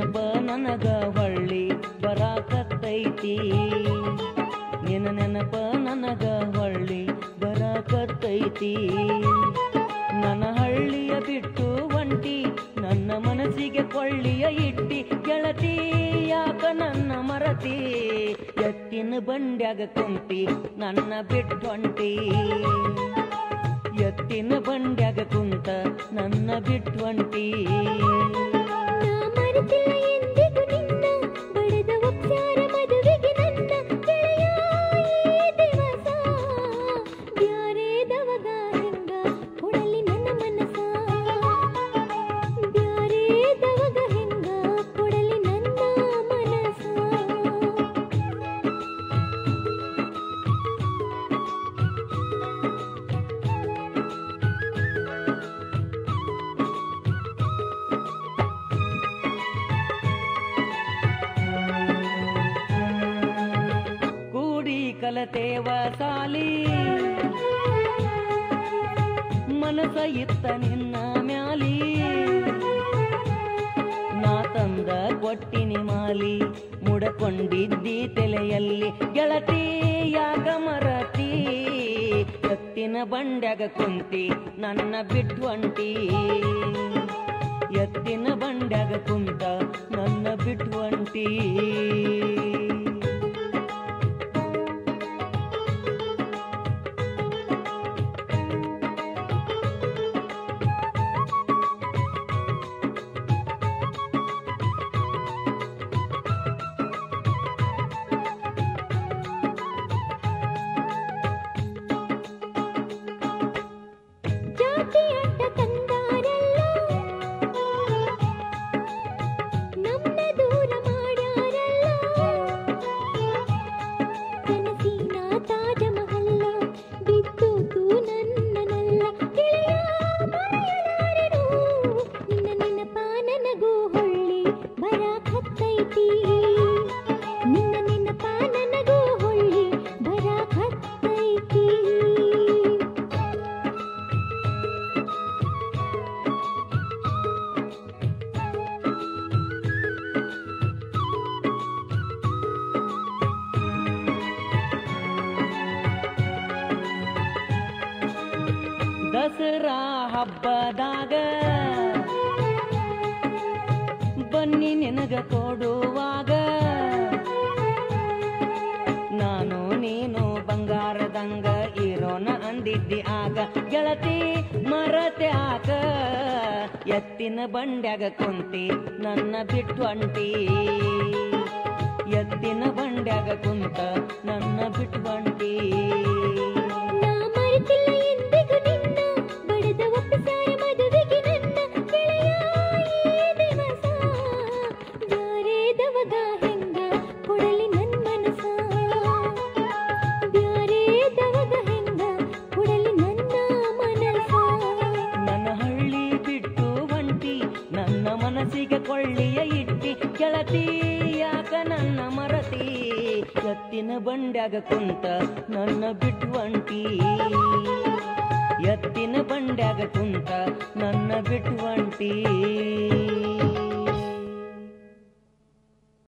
ನೆನಪ ನನಗ ಹೊಳ್ಳಿ ಬರಾಕತ್ತೈತಿ, ನಿನ್ನ ನೆನಪ ನನಗ ಹೊಳ್ಳಿ ಬರಾಕತ್ತೈತಿ. ನನ್ನ ಹಳ್ಳಿಯ ಬಿಟ್ಟು ಒಂಟಿ, ನನ್ನ ಮನಸ್ಸಿಗೆ ಕೊಳ್ಳಿಯ ಇಟ್ಟಿ, ಗೆಳತಿ ಯಾಕ ನನ್ನ ಮರತಿ, ಎತ್ತಿನ ಬಂಡ್ಯಾಗ ಕುಂತಿ ನನ್ನ ಬಿಟ್ಟು ಹೊಂಟಿ, ಎತ್ತಿನ ಬಂಡ್ಯಾಗ ಕುಂತ ನನ್ನ ಬಿಟ್ಟು ಹೊಂಟಿ. ಕಲತೇವ ಸಾಲಿ ಮನಸ ಇತ್ತ ನಿನ್ನ ಮ್ಯಾಲಿ, ನಾ ತಂದ ಕೊಟ್ಟಿನಿ ಮಾಲಿ ಮುಡಕೊಂಡಿದ್ದಿ ತಲೆಯಲ್ಲಿ, ಗೆಳತಿ ಯಾಕ ಮರತಿ, ಎತ್ತಿನ ಬಂಡ್ಯಾಗ ಕುಂತಿ ನನ್ನ ಬಿಟ್ಟು ಹೊಂಟಿ, ಎತ್ತಿನ ಬಂಡ್ಯಾಗ ಕುಂತ ನನ್ನ ಬಿಟ್ಟು ಹೊಂಟಿ. ದಸರಾ ಹಬ್ಬದಾಗ ಬನ್ನಿ ನಿನಗ ಕೊಡುವಾಗ, ನಾನು ನೀನು ಬಂಗಾರದಂಗ ಇರೋಣ ಅಂದಿದ್ದಿ ಆಗ, ಗೆಳತಿ ಮರತೆ ಆಕ, ಎತ್ತಿನ ಬಂಡ್ಯಾಗ ಕುಂತಿ ನನ್ನ ಬಿಟ್ಟು ಹೊಂಟಿ, ಎತ್ತಿನ ಬಂಡ್ಯಾಗ ಕುಂತ ನನ್ನ ಬಿಟ್ಟು ಹೊಂಟಿ. ಮನಸ್ಸಿಗೆ ಕೊಳ್ಳಿಯ ಇಟ್ಟಿ, ಗೆಳತಿ ಯಾಕ ನನ್ನ ಮರತಿ, ಎತ್ತಿನ ಬಂಡ್ಯಾಗ ಕುಂತ ನನ್ನ ಬಿಟ್ಟು ಹೊಂಟಿ, ಎತ್ತಿನ ಬಂಡ್ಯಾಗ ಕುಂತ ನನ್ನ ಬಿಟ್ಟು ಹೊಂಟಿ.